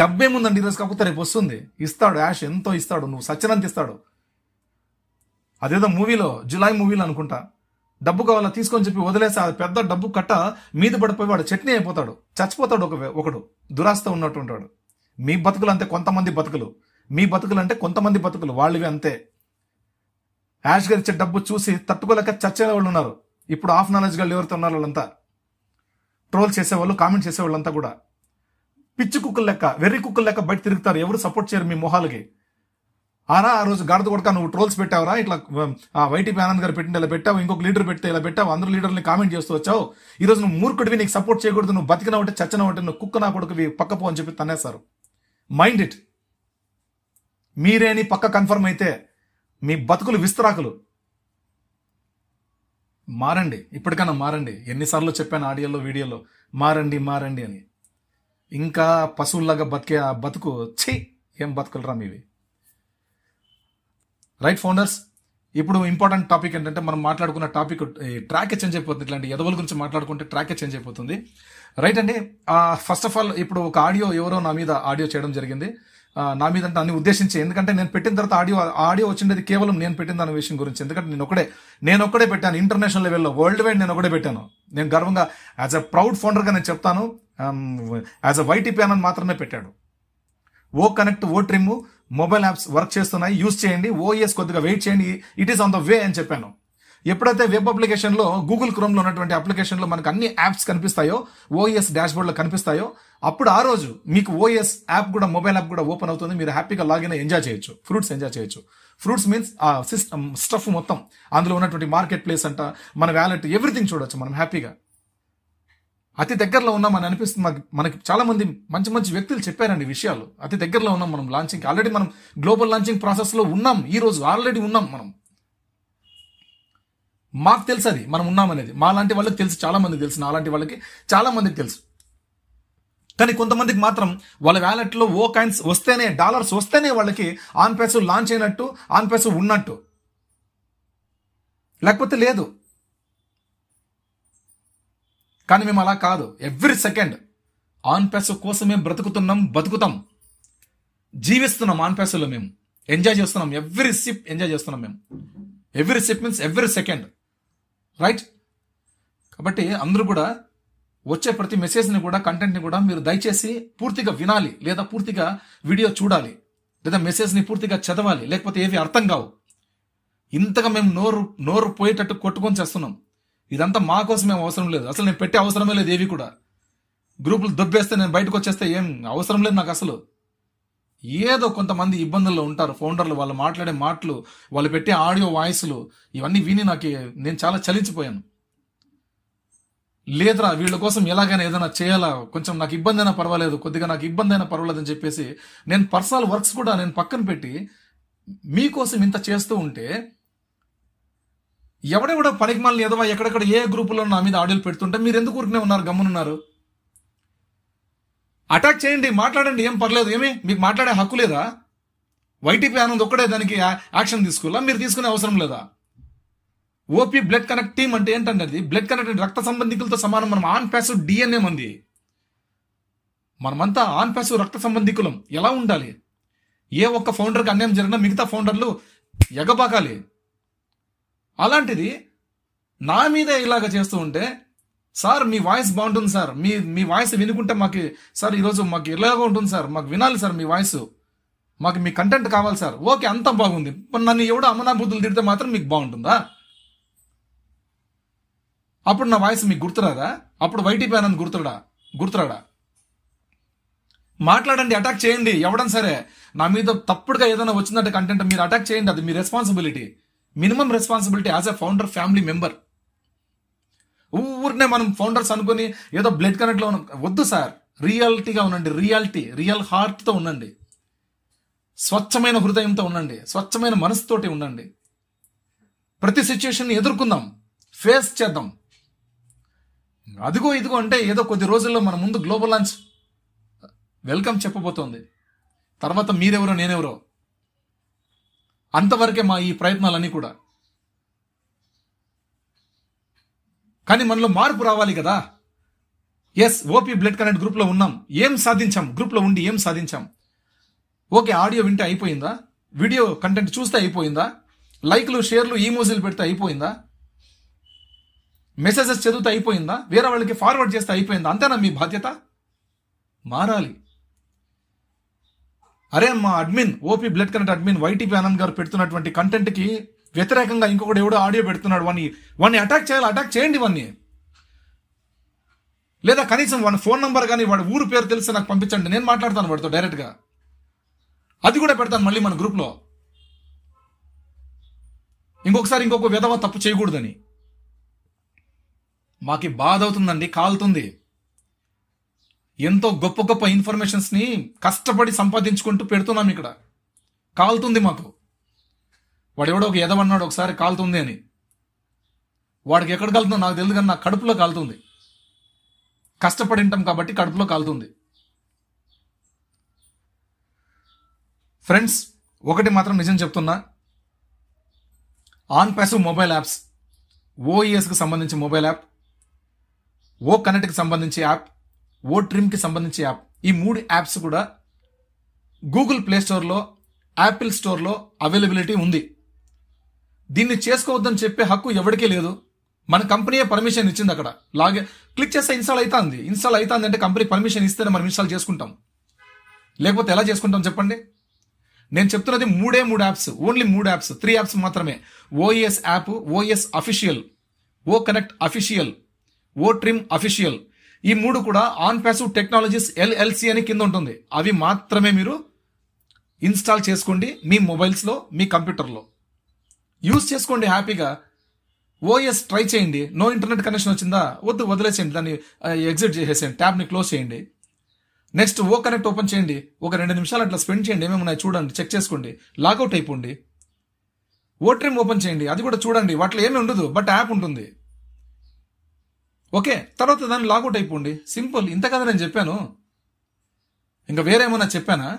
డబ్బేముందండి ఈరోజు, కాకపోతే రేపు వస్తుంది. ఇస్తాడు యాష్, ఎంతో ఇస్తాడు. నువ్వు సచ్చినంత ఇస్తాడు. అదేదో మూవీలో, జులై మూవీలో అనుకుంటా, డబ్బు కావాలా తీసుకొని చెప్పి వదిలేసి ఆ పెద్ద డబ్బు కట్ట మీద పడిపోయి వాడు చట్నీ అయిపోతాడు, చచ్చిపోతాడు. ఒకడు దురాస్త ఉన్నట్టు ఉంటాడు. మీ బతుకులు అంతే, కొంతమంది బతుకులు. మీ బతుకులు అంటే కొంతమంది బతుకులు, వాళ్ళవి అంతే. యాష్ గారు ఇచ్చే డబ్బు చూసి తట్టుకోలేక చచ్చే వాళ్ళు ఉన్నారు. ఇప్పుడు ఆఫ్ నాలెడ్జ్ గా ఎవరితో ఉన్నారు వాళ్ళంతా, ట్రోల్ చేసేవాళ్ళు, కామెంట్ చేసేవాళ్ళంతా కూడా పిచ్చి కుక్కలు లెక్క, వెర్రి కుక్కలు లెక్క బయట తిరుగుతారు. ఎవరు సపోర్ట్ చేయరు మీ మొహాలకి. ఆ రోజు గాడిద కొడక నువ్వు ట్రోల్స్ పెట్టావురా, ఇట్లా వైటీపీ ఆనంద్ గారు పెట్టింది ఇలా పెట్టావు, ఇంకొక లీడర్ పెడితే ఇలా పెట్టావు, అందరూ లీడర్ని కామెంట్ చేస్తూ వచ్చావు. ఈ రోజు నువ్వు మూర్ఖుడివి, నీకు సపోర్ట్ చేయకూడదు, నువ్వు బతికినా ఒకటి చచ్చిన ఒకటి, నువ్వు కుక్క నా కొడుకువి, పక్కపో అని చెప్పి తన్నేస్తారు. Mind it. మీరేని పక్క కన్ఫర్మ్ అయితే మీ బతుకులు విస్తరాకులు. మారండి, ఇప్పటికైనా మారండి. ఎన్నిసార్లు చెప్పాను ఆడియోలో, వీడియోలో, మారండి మారండి అని. ఇంకా పశువుల్లాగా బతికే ఆ బతుకు, ఛీ, ఏం బతుకులరా మీవి. రైట్ ఫౌండర్స్, ఇప్పుడు ఇంపార్టెంట్ టాపిక్ ఏంటంటే మనం మాట్లాడుకున్న టాపిక్ ట్రాకే చేంజ్ అయిపోతుంది. ఇట్లాంటి ఎదవల గురించి మాట్లాడుకుంటే ట్రాకే చేంజ్ అయిపోతుంది. రైట్ అండి. ఫస్ట్ ఆఫ్ ఆల్ ఇప్పుడు ఒక ఆడియో ఎవరో నా మీద ఆడియో చేయడం జరిగింది. నా మీద అంటే అన్ని ఉద్దేశించి, ఎందుకంటే నేను పెట్టిన తర్వాత ఆడియో వచ్చిండేది కేవలం నేను పెట్టిన దాని విషయం గురించి. ఎందుకంటే నేను ఒక్కడే పెట్టాను, ఇంటర్నేషనల్ లెవెల్లో, వరల్డ్ వైడ్ నేను ఒకటే పెట్టాను. నేను గర్వంగా యాజ్ అ ప్రౌడ్ ఫౌండర్గా నేను చెప్తాను, యాజ్ అ వైటీపీ అని మాత్రమే పెట్టాడు. ఓ కనెక్ట్, ఓ ట్రిమ్ మొబైల్ యాప్స్ వర్క్ చేస్తున్నాయి, యూజ్ చేయండి. ఓఎస్ కొద్దిగా వెయిట్ చేయండి, it is on the way అని చెప్పాను. ఎప్పుడైతే వెబ్ అప్లికేషన్లో, గూగుల్ క్రోమ్లో ఉన్నటువంటి అప్లికేషన్లో మనకు అన్ని యాప్స్ కనిపిస్తాయో, ఓఎస్ డాష్బోర్డ్లో కనిపిస్తాయో, అప్పుడు ఆ రోజు మీకు ఓఎస్ యాప్ కూడా, మొబైల్ యాప్ కూడా ఓపెన్ అవుతుంది. మీరు హ్యాపీగా లాగిన్ ఎంజాయ్ చేయొచ్చు, ఫ్రూట్స్ ఎంజాయ్ చేయొచ్చు. ఫ్రూట్స్ మీన్స్ ఆ సిస్టమ్ స్టఫ్ మొత్తం, అందులో ఉన్నటువంటి మార్కెట్ ప్లేస్ అంట, మన వ్యాలెట్, ఎవ్రీథింగ్ చూడొచ్చు మనం హ్యాపీగా. అతి దగ్గరలో ఉన్నాం అని అనిపిస్తుంది. మనకి చాలా మంది మంచి మంచి వ్యక్తులు చెప్పారండి విషయాలు. అతి దగ్గరలో ఉన్నాం మనం లాంచింగ్, ఆల్రెడీ మనం గ్లోబల్ లాంచింగ్ ప్రాసెస్ లో ఉన్నాం. ఈ రోజు ఆల్రెడీ ఉన్నాం మనం. మాకు తెలుసు అది మనం ఉన్నామనేది. మా లాంటి వాళ్ళకి తెలుసు, చాలా మందికి తెలుసు, నాలాంటి వాళ్ళకి చాలా మందికి తెలుసు. కానీ కొంతమందికి మాత్రం వాళ్ళ వ్యాలెట్లో ఓ కాయిన్స్ వస్తేనే, డాలర్స్ వస్తేనే వాళ్ళకి ఆన్ ప్యాసివ్ లాంచ్ అయినట్టు, ఆన్ ప్యాసివ్ ఉన్నట్టు, లేకపోతే లేదు. కానీ మేము అలా కాదు. ఎవ్రీ సెకండ్ ఆన్ ప్యాసివ్ కోసమే బతుకుతాం, జీవిస్తున్నాం. ఆన్ ప్యాసివ్లో మేము ఎంజాయ్ చేస్తున్నాం. ఎవ్రీ సిప్ ఎంజాయ్ చేస్తున్నాం మేము. Every SIP means every second. Right? కాబట్టి అందరూ కూడా వచ్చే ప్రతి మెసేజ్ని కూడా, కంటెంట్ని కూడా మీరు దయచేసి పూర్తిగా వినాలి, లేదా పూర్తిగా వీడియో చూడాలి, లేదా మెసేజ్ని పూర్తిగా చదవాలి, లేకపోతే ఏవి అర్థం కావు. ఇంతగా మేము నోరు పోయేటట్టు కొట్టుకొని చేస్తున్నాం. ఇదంతా మా కోసం ఏం అవసరం లేదు. అసలు నేను పెట్టే అవసరమే లేదు. ఏవి కూడా గ్రూపులు దొబ్బేస్తే నేను బయటకు వచ్చేస్తే ఏం అవసరం లేదు నాకు అసలు. ఏదో కొంతమంది ఇబ్బందుల్లో ఉంటారు ఫౌండర్లు, వాళ్ళు మాట్లాడే మాటలు, వాళ్ళు పెట్టే ఆడియో వాయిస్లు, ఇవన్నీ విని నేను చాలా చలించిపోయాను. లేదురా వీళ్ళ కోసం ఎలాగైనా ఏదైనా చేయాలా, కొంచెం నాకు ఇబ్బంది అయినా పర్వాలేదు, కొద్దిగా నాకు ఇబ్బంది అయినా పర్వాలేదు అని చెప్పేసి నేను పర్సనల్ వర్క్స్ కూడా నేను పక్కన పెట్టి మీకోసం ఇంత చేస్తూ ఉంటే, ఎవడెవడో పనికిమాలని ఎదవా ఎక్కడెక్కడ ఏ గ్రూపులో నా మీద ఆడియోలు పెడుతుంటే మీరు ఎందుకు ఊరికనే ఉన్నారు, గమ్మునున్నారు? అటాక్ చేయండి, మాట్లాడండి, ఏం పర్లేదు. ఏమి మీకు మాట్లాడే హక్కు లేదా? వైటీపీ ఆనంద్ ఒక్కడే దానికి యాక్షన్ తీసుకోవాలా? మీరు తీసుకునే అవసరం లేదా? ఓపీ బ్లడ్ కనెక్ట్ టీమ్ అంటే ఏంటంటే, అది బ్లడ్ కనెక్ట్ రక్త సంబంధికులతో సమానం. మనం ఆన్ ప్యాసివ్ డిఎన్ఏ మంది, మనమంతా ఆన్ ప్యాసివ్ రక్త సంబంధికులం. ఎలా ఉండాలి? ఏ ఒక్క ఫౌండర్కి అన్యాయం జరిగినా మిగతా ఫౌండర్లు ఎగబాకాలి. అలాంటిది నా మీదే ఇలాగ చేస్తూ ఉంటే సార్ మీ వాయిస్ బాగుంటుంది సార్, మీ వాయిస్ వినుకుంటే మాకు సార్ ఈరోజు మాకు ఇలాగా ఉంటుంది సార్, మాకు వినాలి సార్ మీ వాయిస్, మాకు మీ కంటెంట్ కావాలి సార్. ఓకే, అంతా బాగుంది. నన్ను ఎవడో అమ్మనా బుద్ధులు తిడితే మాత్రం మీకు బాగుంటుందా? అప్పుడు నా వాయిస్ మీకు గుర్తురాదా? అప్పుడు వైటీపీ ఆనంద్ గుర్తురాడా? మాట్లాడండి, అటాక్ చేయండి. ఎవడన్నా సరే నా మీద తప్పుడుగా ఏదైనా వచ్చిందంటే కంటెంట్ మీరు అటాక్ చేయండి. అది మీ responsibility, minimum responsibility as a founder family member. ఊరినే మనం ఫౌండర్స్ అనుకుని ఏదో బ్లడ్ కనెక్ట్లో ఉన్నాం వద్దు సార్. రియాలిటీగా ఉండండి, రియల్ హార్ట్తో ఉండండి, స్వచ్ఛమైన హృదయంతో ఉండండి, స్వచ్ఛమైన మనసుతోటి ఉండండి. ప్రతి సిచ్యుయేషన్ ఎదుర్కొందాం, ఫేస్ చేద్దాం. అదిగో ఇదిగో అంటే ఏదో కొద్ది రోజుల్లో మన ముందు గ్లోబల్ లాంచ్ వెల్కమ్ చెప్పబోతోంది. తర్వాత మీరెవరో నేనెవరో, అంతవరకే మా ఈ ప్రయత్నాలన్నీ కూడా. కానీ మనలో మార్పు రావాలి కదా. ఎస్, ఓపీ బ్లడ్ కనెక్ట్ గ్రూప్లో ఉన్నాం, ఏం సాధించాం? గ్రూప్లో ఉండి ఏం సాధించాం? ఓకే, ఆడియో వింటే అయిపోయిందా? వీడియో కంటెంట్ చూస్తే అయిపోయిందా? లైక్లు, షేర్లు, ఈమోజీలు పెడితే అయిపోయిందా? మెసేజెస్ చదివితే అయిపోయిందా? వేరే వాళ్ళకి ఫార్వర్డ్ చేస్తే అయిపోయిందా? అంతేనా మీ బాధ్యత? మారాలి. అరే మా admin, OP blood connect admin YTP Anand గారు పెడుతున్నటువంటి కంటెంట్కి వ్యతిరేకంగా ఇంకొకటి ఎవడో ఆడియో పెడుతున్నాడు, వాడిని అటాక్ చేయండి వాడిని. లేదా కనీసం వాడి ఫోన్ నంబర్ కానీ వాడి ఊరు పేరు తెలిసి నాకు పంపించండి, నేను మాట్లాడతాను వాడితో డైరెక్ట్గా. అది కూడా పెడతాను మళ్ళీ మన గ్రూప్లో. ఇంకొకసారి ఇంకొక విధవ తప్పు చేయకూడదని. మాకి బాధ అవుతుందండి, కాలుతుంది. ఎంతో గొప్ప గొప్ప ఇన్ఫర్మేషన్స్ని కష్టపడి సంపాదించుకుంటూ పెడుతున్నాం ఇక్కడ, కాలుతుంది మాకు. వాడు ఒక ఎదవన్నాడు ఒకసారి కాలుతుంది అని. వాడికి ఎక్కడ కాలుతుందో నాకు తెలియదు, కానీ నాకు కడుపులో కాలుతుంది. కష్టపడి ఉంటాం కాబట్టి కడుపులో కాలుతుంది. ఫ్రెండ్స్, ఒకటి మాత్రం నిజం చెప్తున్నా, ఆన్ ప్యాసివ్ మొబైల్ యాప్స్, ఓఈఎస్కి సంబంధించి మొబైల్ యాప్, ఓ కనెక్ట్కి సంబంధించి యాప్, ఓ ట్రిమ్కి సంబంధించి యాప్, ఈ 3 యాప్స్ కూడా గూగుల్ ప్లే స్టోర్లో, యాపిల్ స్టోర్లో అవైలబిలిటీ ఉంది. దీన్ని చేసుకోవద్దని చెప్పే హక్కు ఎవరికీ లేదు. మన కంపెనీయే పర్మిషన్ ఇచ్చింది. అక్కడ క్లిక్ చేస్తే ఇన్స్టాల్ అవుతుంది అంటే కంపెనీ పర్మిషన్ ఇస్తేనే మనం ఇన్స్టాల్ చేసుకుంటాం, లేకపోతే ఎలా చేసుకుంటాం చెప్పండి? నేను చెప్తున్నది 3 యాప్స్, ఓన్లీ 3 యాప్స్, 3 యాప్స్ మాత్రమే. OES app, OS official, O connect official, O trim official. ఈ 3 కూడా ఆన్ ప్యాసివ్ టెక్నాలజీస్ LLC అని కింద ఉంటుంది. అవి మాత్రమే మీరు ఇన్స్టాల్ చేసుకోండి మీ మొబైల్స్లో, మీ కంప్యూటర్లో యూజ్ చేసుకోండి హ్యాపీగా. ఓఎస్ ట్రై చేయండి. నో ఇంటర్నెట్ కనెక్షన్ వచ్చిందా, వదిలేసేయండి, దాన్ని ఎగ్జిట్ చేసేసేయండి, ట్యాబ్ని క్లోజ్ చేయండి. నెక్స్ట్ ఓ కనెక్ట్ ఓపెన్ చేయండి, ఒక 2 నిమిషాలు అట్లా స్పెండ్ చేయండి, ఏమేమి ఉన్నాయి చూడండి, చెక్ చేసుకోండి, లాగౌట్ అయిపోండి. ఓ ట్రిమ్ ఓపెన్ చేయండి, అది కూడా చూడండి, వాటిలో ఏమీ ఉండదు, బట్ యాప్ ఉంటుంది. ఓకే, తర్వాత దాన్ని లాగౌట్ అయిపోండి, సింపుల్. ఇంత కదా నేను చెప్పాను, ఇంకా వేరేమన్నా చెప్పానా?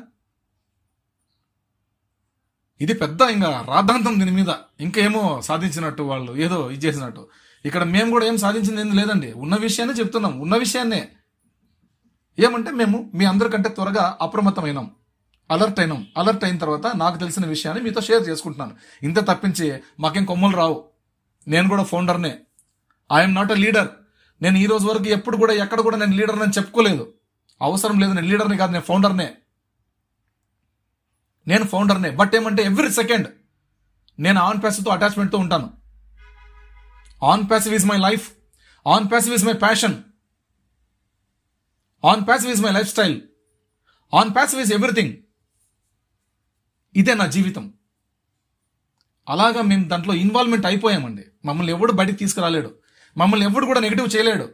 ఇది పెద్ద ఇంకా రాద్ధాంతం దీని మీద, ఇంకేమో సాధించినట్టు వాళ్ళు ఏదో ఇది చేసినట్టు. ఇక్కడ మేము కూడా ఏం సాధించింది ఏం లేదండి, ఉన్న విషయాన్ని చెప్తున్నాం. ఉన్న విషయాన్నే ఏమంటే మేము మీ అందరికంటే త్వరగా అప్రమత్తమైనాం, అలర్ట్ అయిన తర్వాత నాకు తెలిసిన విషయాన్ని మీతో షేర్ చేసుకుంటున్నాను. ఇంత తప్పించి మాకేం కొమ్మలు రావు. నేను కూడా ఫౌండర్నే, ఐఎమ్ నాట్ ఎ లీడర్. నేను ఈ రోజు వరకు ఎప్పుడు కూడా ఎక్కడ కూడా నేను లీడర్ అని చెప్పుకోలేదు, అవసరం లేదు. నేను లీడర్ని కాదు, నేను ఫౌండర్నే. బట్ ఏమంటే ఎవ్రీ సెకండ్ నేను ఆన్ ప్యాసివ్తో అటాచ్మెంట్తో ఉంటాను. On passive is my life, on passive is my passion, on passive is my life style, on passive is everything. ఇదే నా జీవితం. అలాగా మేము దాంట్లో ఇన్వాల్వ్మెంట్ అయిపోయామండి. మమ్మల్ని ఎవడు బయటికి తీసుకురాలేడు, మమ్మల్ని ఎవడు కూడా నెగిటివ్ చేయలేడు.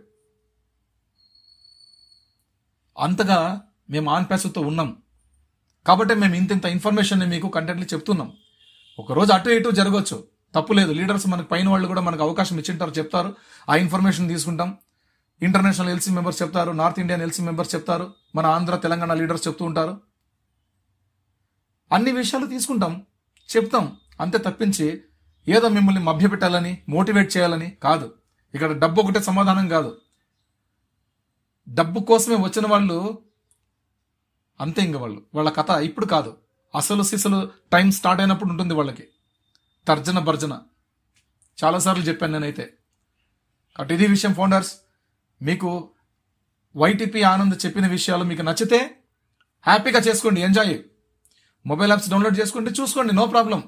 అంతగా మేము ఆన్ ప్యాసివ్తో ఉన్నాం కాబట్టి మేము ఇంత ఇన్ఫర్మేషన్ మీకు కంటెంట్లు చెప్తున్నాం. ఒకరోజు అటు ఇటు జరగవచ్చు, తప్పులేదు. లీడర్స్ మనకు పైన వాళ్ళు కూడా మనకు అవకాశం ఇచ్చింటారు, చెప్తారు, ఆ ఇన్ఫర్మేషన్ తీసుకుంటాం. ఇంటర్నేషనల్ ఎల్సీ మెంబర్స్ చెప్తారు, నార్త్ ఇండియన్ ఎల్సీ మెంబర్స్ చెప్తారు, మన ఆంధ్ర తెలంగాణ లీడర్స్ చెప్తూ ఉంటారు. అన్ని విషయాలు తీసుకుంటాం, చెప్తాం. అంతే తప్పించి ఏదో మిమ్మల్ని మభ్యపెట్టాలని, మోటివేట్ చేయాలని కాదు. ఇక్కడ డబ్బు ఒకటే సమాధానం కాదు. డబ్బు కోసమే వచ్చిన వాళ్ళు అంతే. ఇంక వాళ్ళ కథ ఇప్పుడు కాదు, అసలు సిసలు టైం స్టార్ట్ అయినప్పుడు ఉంటుంది వాళ్ళకి తర్జన భర్జన. చాలాసార్లు చెప్పాను నేనైతే. అటు ఇది విషయం ఫౌండర్స్. మీకు వైటీపీ ఆనంద్ చెప్పిన విషయాలు మీకు నచ్చితే హ్యాపీగా చేసుకోండి, ఎంజాయ్. మొబైల్ యాప్స్ డౌన్లోడ్ చేసుకోండి, చూసుకోండి, నో ప్రాబ్లం.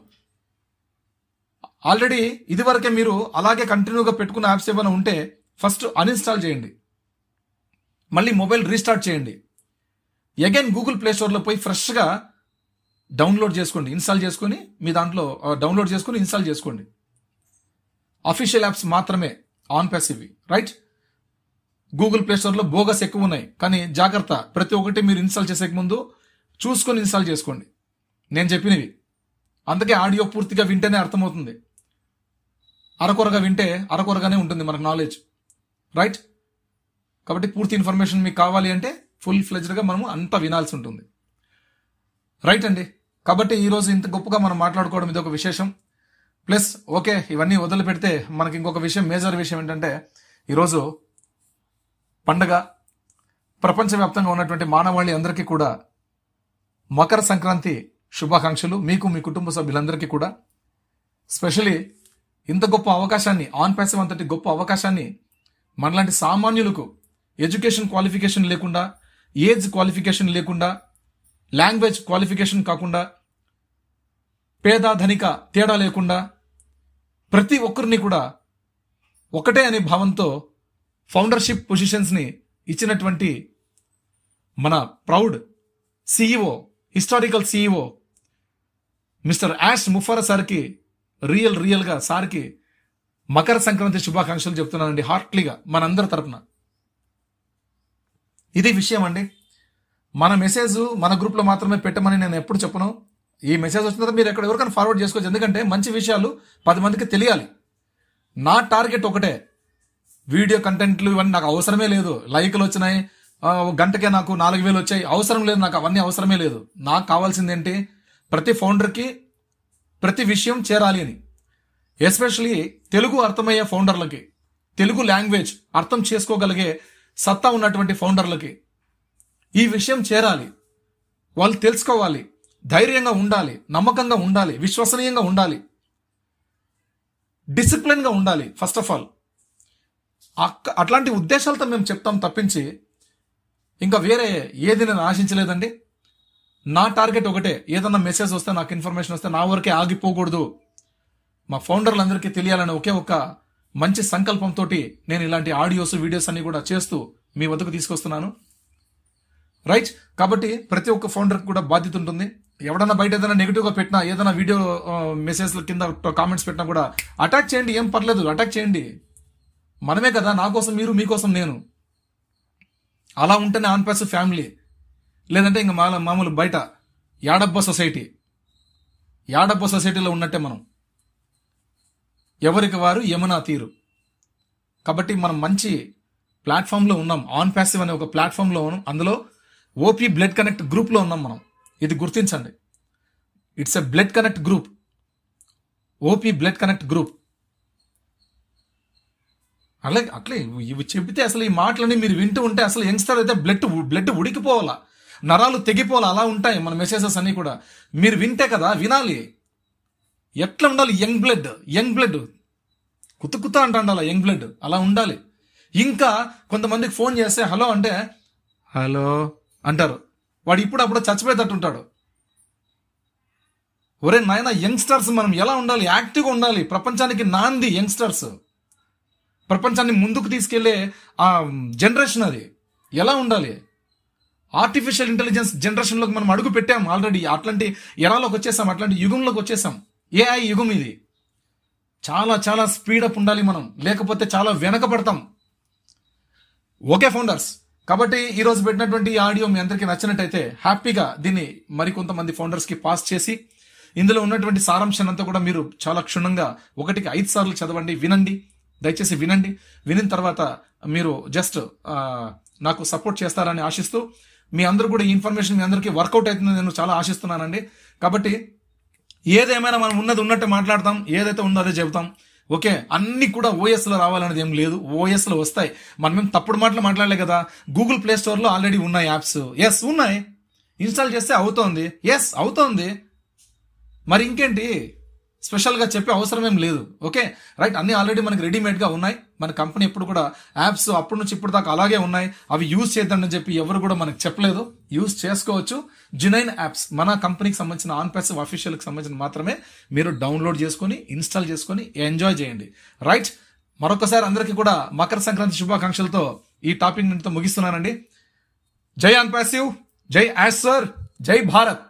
ఆల్రెడీ ఇదివరకే మీరు అలాగే కంటిన్యూగా పెట్టుకున్న యాప్స్ ఏమైనా ఉంటే ఫస్ట్ అన్ఇన్స్టాల్ చేయండి, మళ్ళీ మొబైల్ రీస్టార్ట్ చేయండి. అగైన్ గూగుల్ ప్లే స్టోర్లో పోయి ఫ్రెష్గా డౌన్లోడ్ చేసుకోండి, ఇన్స్టాల్ చేసుకొని మీ దాంట్లో డౌన్లోడ్ చేసుకొని ఇన్స్టాల్ చేసుకోండి. అఫీషియల్ యాప్స్ మాత్రమే on passive, right? Google play స్టోర్లో బోగస్ ఎక్కువ ఉన్నాయి, కానీ జాగ్రత్త, ప్రతి ఒక్కటి మీరు ఇన్స్టాల్ చేసే ముందు చూసుకొని ఇన్స్టాల్ చేసుకోండి నేను చెప్పినవి. అందుకే ఆడియో పూర్తిగా వింటేనే అర్థమవుతుంది, అరకొరగా వింటే అరకొరగానే ఉంటుంది మనకు నాలెడ్జ్, రైట్? కాబట్టి పూర్తి ఇన్ఫర్మేషన్ మీకు కావాలి అంటే ఫుల్ ఫ్లెజ్డ్గా మనము అంతా వినాల్సి ఉంటుంది, రైట్ అండి? కాబట్టి ఈరోజు ఇంత గొప్పగా మనం మాట్లాడుకోవడం ఇది ఒక విశేషం. ప్లస్ ఓకే, ఇవన్నీ వదిలిపెడితే మనకి ఇంకొక విషయం, మేజర్ విషయం ఏంటంటే ఈరోజు పండగ. ప్రపంచవ్యాప్తంగా ఉన్నటువంటి మానవాళి అందరికీ కూడా మకర సంక్రాంతి శుభాకాంక్షలు, మీకు మీ కుటుంబ సభ్యులందరికీ కూడా. స్పెషలీ ఇంత గొప్ప అవకాశాన్ని, ఆన్ ప్యాసివ్ అంతటి గొప్ప అవకాశాన్ని మనలాంటి సామాన్యులకు ఎడ్యుకేషన్ క్వాలిఫికేషన్ లేకుండా, ఏజ్ క్వాలిఫికేషన్ లేకుండా, లాంగ్వేజ్ క్వాలిఫికేషన్ కాకుండా, పేద ధనిక తేడా లేకుండా ప్రతి ఒక్కరిని కూడా ఒకటే అనే భావంతో ఫౌండర్షిప్ పొజిషన్స్ని ఇచ్చినటువంటి మన proud CEO, historical CEO mister Ash Mufareh సార్కి రియల్గా సార్కి మకర సంక్రాంతి శుభాకాంక్షలు చెప్తున్నానండి, హార్ట్లీగా మనందరి తరపున. ఇది విషయం అండి. మన మెసేజ్ మన గ్రూప్లో మాత్రమే పెట్టమని నేను ఎప్పుడు చెప్పను. ఈ మెసేజ్ వచ్చిన తర్వాత మీరు ఎవరికైనా ఫార్వర్డ్ చేసుకోవచ్చు, ఎందుకంటే మంచి విషయాలు 10 మందికి తెలియాలి. నా టార్గెట్ ఒకటే, వీడియో కంటెంట్లు ఇవన్నీ నాకు అవసరమే లేదు. లైకులు వచ్చినాయి, గంటకే నాకు 4,000 వచ్చాయి, అవసరం లేదు నాకు, అవన్నీ అవసరమే లేదు. నాకు కావాల్సింది ఏంటి, ప్రతి ఫౌండర్కి ప్రతి విషయం చేరాలి అని. ఎస్పెషలీ తెలుగు అర్థమయ్యే ఫౌండర్లకి, తెలుగు లాంగ్వేజ్ అర్థం చేసుకోగలిగే సత్తా ఉన్నటువంటి ఫౌండర్లకి ఈ విషయం చేరాలి. వాళ్ళు తెలుసుకోవాలి, ధైర్యంగా ఉండాలి, నమ్మకంగా ఉండాలి, విశ్వసనీయంగా ఉండాలి, డిసిప్లిన్గా ఉండాలి. ఫస్ట్ ఆఫ్ ఆల్ అట్లాంటి ఉద్దేశాలతో మేము చెప్తాం తప్పించి ఇంకా వేరే ఏది నేను ఆశించలేదండి. నా టార్గెట్ ఒకటే, ఏదన్నా మెసేజ్ వస్తే, నాకు ఇన్ఫర్మేషన్ వస్తే నా వరకే ఆగిపోకూడదు, మా ఫౌండర్లందరికీ తెలియాలని ఒకే ఒక మంచి సంకల్పంతో నేను ఇలాంటి ఆడియోస్ వీడియోస్ అన్ని కూడా చేస్తూ మీ వద్దకు తీసుకొస్తున్నాను, రైట్? కాబట్టి ప్రతి ఒక్క ఫౌండర్కి కూడా బాధ్యత ఉంటుంది. ఎవడన్నా బయట ఏదైనా నెగిటివ్గా పెట్టినా, ఏదైనా వీడియో మెసేజ్ల కింద కామెంట్స్ పెట్టినా కూడా అటాక్ చేయండి, ఏం పర్లేదు, అటాక్ చేయండి. మనమే కదా, నా కోసం మీరు, మీకోసం నేను. అలా ఉంటేనే ఆన్ ప్యాసివ్ ఫ్యామిలీ. లేదంటే ఇంకా మామూలు బయట యాడబ్బ సొసైటీలో ఉన్నట్టే మనం, ఎవరికి వారు యమునా తీరు. కాబట్టి మనం మంచి ప్లాట్ఫామ్లో ఉన్నాం, ఆన్ ప్యాసివ్ అనే ఒక ప్లాట్ఫామ్లో ఉన్నాం. అందులో ఓపీ బ్లడ్ కనెక్ట్ గ్రూప్లో ఉన్నాం మనం. ఇది గుర్తించండి, it's a blood connect group, OP blood connect group. అట్లే ఇవి చెబితే అసలు ఈ మాటలని మీరు వింటూ ఉంటే అసలు యంగ్స్టర్ అయితే బ్లడ్ ఉడికిపోవాలా, నరాలు తెగిపోవాలా, అలా ఉంటాయి మన మెసేజెస్ అన్ని కూడా. మీరు వింటే కదా, వినాలి. ఎట్లా ఉండాలి, యంగ్ బ్లడ్ కుత్త అంటాండాల, యంగ్ బ్లడ్ అలా ఉండాలి. ఇంకా కొంతమందికి ఫోన్ చేస్తే హలో అంటే హలో అంటారు, వాడు అప్పుడు చచ్చిపోయేటట్టు ఉంటాడు. ఒరే నాయన, యంగ్స్టర్స్ మనం ఎలా ఉండాలి, యాక్టివ్గా ఉండాలి. ప్రపంచానికి నాంది యంగ్స్టర్స్, ప్రపంచాన్ని ముందుకు తీసుకెళ్లే ఆ జనరేషన్ అది. ఎలా ఉండాలి, ఆర్టిఫిషియల్ ఇంటెలిజెన్స్ జనరేషన్లోకి మనం అడుగు పెట్టాం ఆల్రెడీ. అట్లాంటి ఎరాలోకి వచ్చేసాం, అట్లాంటి యుగంలోకి వచ్చేసాం. ఏఐ యుగం ఇది. చాలా చాలా స్పీడప్ ఉండాలి మనం, లేకపోతే చాలా వెనకబడతాం. ఓకే ఫౌండర్స్, కాబట్టి ఈరోజు పెట్టినటువంటి ఆడియో మీ అందరికీ నచ్చినట్టయితే హ్యాపీగా దీన్ని మరికొంతమంది ఫౌండర్స్కి పాస్ చేసి ఇందులో ఉన్నటువంటి సారాంశాన్ని అంతా కూడా మీరు చాలా క్షుణ్ణంగా 1కి 5 సార్లు చదవండి, వినండి, దయచేసి వినండి. వినిన తర్వాత మీరు జస్ట్ నాకు సపోర్ట్ చేస్తారని ఆశిస్తూ, మీ అందరూ కూడా ఈ ఇన్ఫర్మేషన్ మీ అందరికీ వర్కౌట్ అవుతుందని నేను చాలా ఆశిస్తున్నానండి. కాబట్టి ఏదేమైనా మనం ఉన్నట్టు మాట్లాడతాం, ఏదైతే ఉందో అదే చెబుతాం. ఓకే, అన్ని కూడా ఓఎస్లో రావాలనేది ఏం లేదు, ఓఎస్లో వస్తాయి. మనం తప్పుడు మాటలు మాట్లాడలే కదా. గూగుల్ ప్లే స్టోర్లో ఆల్రెడీ ఉన్నాయి యాప్స్, ఎస్ ఉన్నాయి, ఇన్స్టాల్ చేస్తే అవుతోంది, ఎస్ అవుతోంది. మరి ఇంకేంటి, స్పెషల్గా చెప్పే అవసరం ఏం లేదు. ఓకే రైట్, అన్ని ఆల్రెడీ మనకి రెడీమేడ్గా ఉన్నాయి. మన కంపెనీ ఎప్పుడు కూడా యాప్స్ అప్పటి నుంచి ఇప్పుడు దాకా అలాగే ఉన్నాయి. అవి యూజ్ చేద్దామని చెప్పి ఎవరు కూడా మనకు చెప్పలేదు. యూజ్ చేసుకోవచ్చు. జినైన్ యాప్స్ మన కంపెనీకి సంబంధించిన ఆన్ ప్యాసివ్ అఫీషియల్కి సంబంధించిన మాత్రమే మీరు డౌన్లోడ్ చేసుకొని ఇన్స్టాల్ చేసుకొని ఎంజాయ్ చేయండి. రైట్, మరొకసారి అందరికీ కూడా మకర సంక్రాంతి శుభాకాంక్షలతో ఈ టాపిక్ నింతో ముగిస్తున్నానండి. జై ఆన్ ప్యాసివ్, జై యాస్ సర్, జై భారత్.